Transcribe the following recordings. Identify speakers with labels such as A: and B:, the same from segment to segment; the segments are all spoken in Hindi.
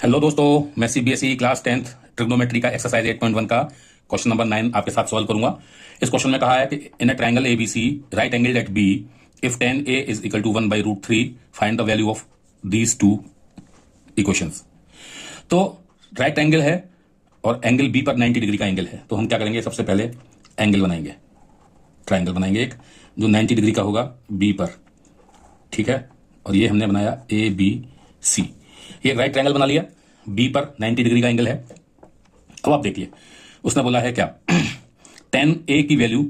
A: हेलो दोस्तों, मैं सीबीएसई क्लास 10th ट्रिग्नोमेट्री का एक्सरसाइज 8.1 का क्वेश्चन नंबर 9 आपके साथ सॉल्व करूंगा। इस क्वेश्चन में कहा है कि in a triangle ABC right angle at B if tan a is equal to 1/√3 find the value of these two equations. तो राइट एंगल है और एंगल बी पर 90 डिग्री का एंगल है, तो हम क्या करेंगे, सबसे पहले एंगल बनाएंगे, ट्रायंगल बनाएंगे एक जो 90 डिग्री का होगा बी पर, ठीक है। और ये हमने बनाया ए बी सी, ये राइट ट्रायंगल बना लिया, बी पर 90 डिग्री का एंगल है। अब आप देखिए उसने बोला है क्या, tan a की वैल्यू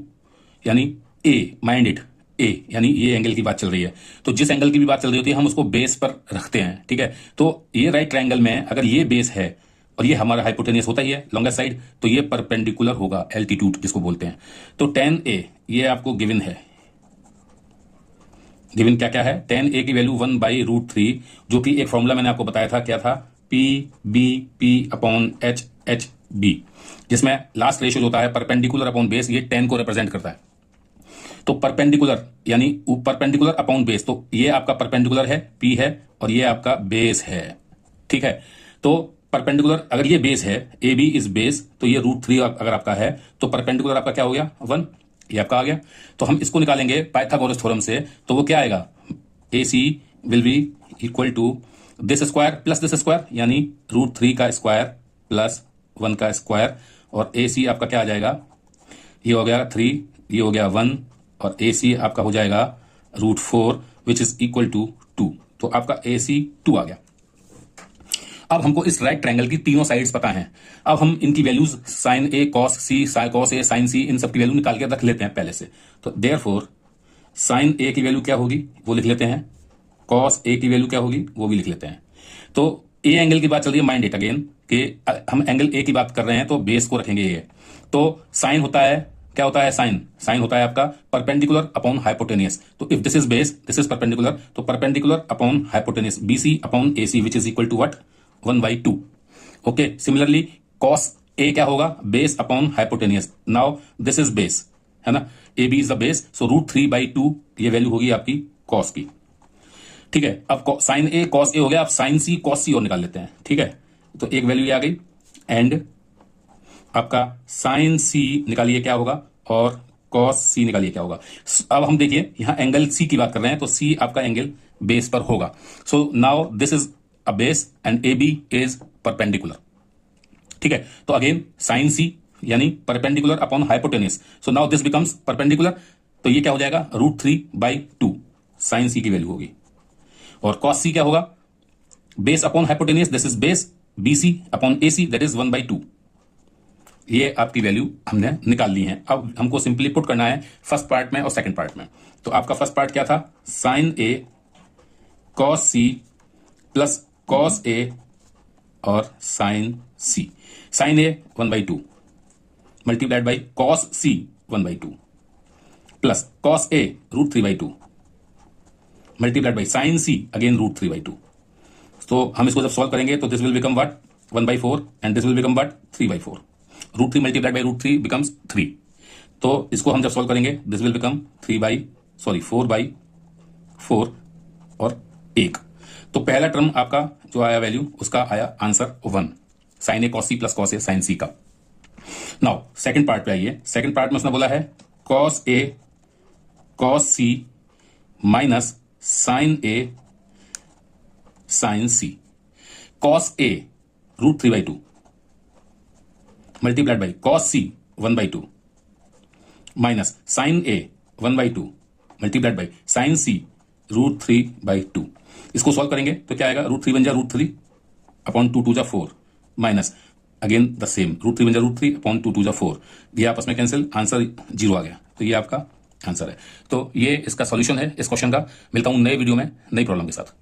A: यानी a माइंड इट a यानी ये एंगल की बात चल रही है, तो जिस एंगल की भी बात चल रही होती है हम उसको बेस पर रखते हैं, ठीक है। तो ये राइट ट्रायंगल में अगर ये बेस है और ये हमारा हाइपोटेनियस होता ही है लॉन्गेस्ट साइड, तो ये परपेंडिकुलर होगा, एल्टीट्यूड जिसको बोलते हैं। तो tan a ये आपको गिवन है, गिवन क्या क्या है, tan a की वैल्यू 1/√3, जो कि एक फॉर्मूला मैंने आपको बताया था, क्या था, P B P upon H H B, जिसमें लास्ट रेशियो होता है परपेंडिकुलर अपॉन बेस, ये 10 को रिप्रेजेंट करता है। तो परपेंडिकुलर यानी परपेंडिकुलर अपॉन बेस, तो ये आपका परपेंडिकुलर है, पी है, और ये आपका बेस है, ठीक है। तो परपेंडिकुलर अगर ये बेस है, ए बी इज बेस, तो ये √3 अगर आपका है तो परपेंडिकुलर आपका क्या हो गया, 1, ये आपका आ गया। तो हम इसको निकालेंगे पाइथागोरस थ्योरम से, तो वो क्या आएगा, A C will be equal to this square plus this square, यानी √3 का स्क्वायर प्लस 1 का स्क्वायर, और ए सी आपका क्या आ जाएगा, ये हो गया 3, ये हो गया 1, और ए सी आपका हो जाएगा √4 विच इज इक्वल टू 2। तो आपका ए सी 2 आ गया। अब हमको इस राइट ट्रायंगल की तीनों साइड्स पता हैं, अब हम इनकी values sign A cos C, cos A sine सी, इन सब की वैल्यू निकाल के रख लेते हैं पहले से। तो देयरफॉर साइन ए की वैल्यू क्या होगी वो लिख लेते हैं, कॉस ए की वैल्यू क्या होगी वो भी लिख लेते हैं। तो ए एंगल की बात चल रही है, माइंड इट अगेन कि हम एंगल ए की बात कर रहे हैं तो बेस को रखेंगे ए। तो साइन होता है, क्या होता है, साइन होता है आपका परपेंडिकुलर अपॉन हाइपोटेनियस। तो if this is base, this is perpendicular, तो perpendicular upon hypotenuse, BC upon AC which is equal to what, 1/2। Okay, similarly cos A क्या होगा, base upon hypotenuse. Now this is base, है ना, A B is the base, so √3/2 ये वैल्यू होगी आपकी कॉस की, ठीक है। अब साइन ए कॉस ए हो गया, अब साइन सी कॉस सी और निकाल लेते हैं, ठीक है। तो एक वैल्यू ये आ गई, एंड आपका साइन सी निकालिए क्या होगा, और कॉस सी निकालिए क्या होगा। अब हम देखिए यहां एंगल सी की बात कर रहे हैं, तो सी आपका एंगल बेस पर होगा। So now this is a base and A B is perpendicular, ठीक है। तो अगेन साइन सी यानी perpendicular upon hypotenuse, so now this becomes perpendicular, तो ये क्या हो जाएगा, √3/2 साइन सी की वैल्यू होगी। और कॉस सी क्या होगा, base upon hypotenuse, this is base, BC upon AC that is 1/2। ये आपकी वैल्यू हमने निकाल ली है। अब हमको सिंपली पुट करना है फर्स्ट पार्ट में और सेकंड पार्ट में। तो आपका फर्स्ट पार्ट क्या था, sine A cos C plus cos A और sine C, sine A 1/2 multiplied by cos C 1/2 plus cos A √3/2 multiplied by sine C again √3/2। तो हम इसको जब सॉल्व करेंगे तो this will become what, 1/4, and this will become what, 3/4। √3 multiplied by √3 becomes 3। तो इसको हम जब सॉल्व करेंगे दिस विल बिकम 4/4 और 1। तो पहला टर्म आपका जो आया वैल्यू, उसका आया answer 1, sign A cos C plus cos A sine सी का। नाउ सेकंड पार्ट पे आइए, सेकंड पार्ट में उसने बोला है cos A cos C minus sine A sine C, cos A √3/2 multiplied by cos C 1/2 minus sine A 1/2 multiplied by sine C √3/2। इसको सॉल्व करेंगे तो क्या आएगा, √3 बन जा √3 अपॉन 2 2 जा 4 माइनस अगेन द सेम, √3 बन जा √3 अपॉन 2 2 जा 4, ये आपस में कैंसिल, आंसर 0 आ गया। तो ये आपका आंसर है। तो ये इसका सॉल्यूशन है इस क्वेश्चन का। मिलता हूं नए वीडियो में नई प्रॉब्लम के साथ।